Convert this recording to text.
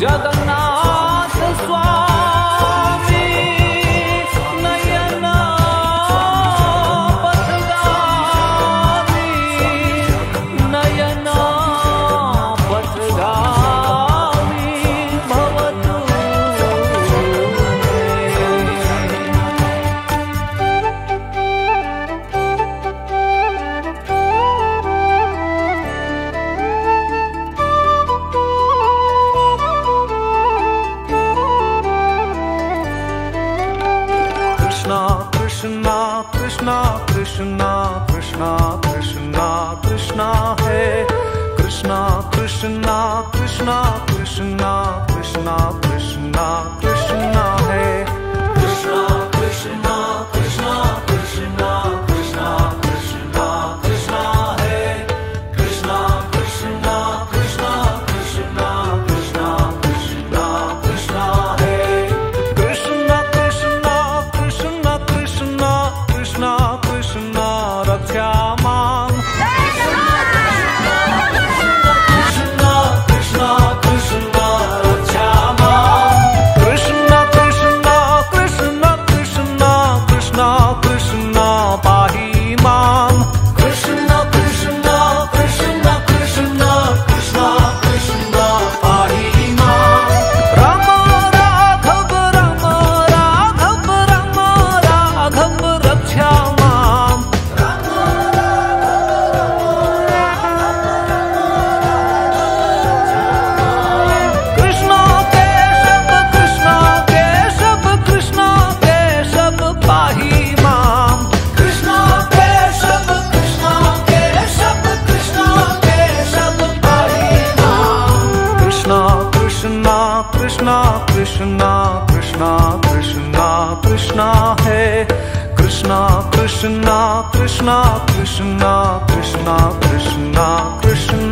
जगन्नाथ स्वामी नयना पथगामी नयना पथगामी भवतु कृष्णा कृष्णा कृष्णा कृष्णा कृष्णा है कृष्णा कृष्णा कृष्णा कृष्णा कृष्णा कृष्णा कृष्णा है कृष्णा कृष्णा कृष्णा कृष्णा कृष्णा कृष्णा कृष्णा है कृष्णा कृष्णा कृष्णा कृष्णा कृष्णा कृष्णा कृष्णा है कृष्णा कृष्णा कृष्णा कृष्णा कृष्णा कृष्णा रक्षा मां कृष्णा कृष्णा कृष्णा कृष्णा रक्षा मां कृष्णा कृष्णा कृष्णा कृष्णा कृष्णा कृष्णा पाहि मां कृष्णा कृष्णा कृष्णा कृष्णा कृष्णा कृष्णा पाहि मां राम राघव राम राघव राम राघव रक्षा मां कृष्णा केशव कृष्णा केशव पाहि मां कृष्णा केशव कृष्णा केशव पाहि मां कृष्णा कृष्णा कृष्णा कृष्णा कृष्णा कृष्णा कृष्णा है कृष्णा कृष्णा कृष्णा कृष्णा कृष्णा कृष्णा कृष्णा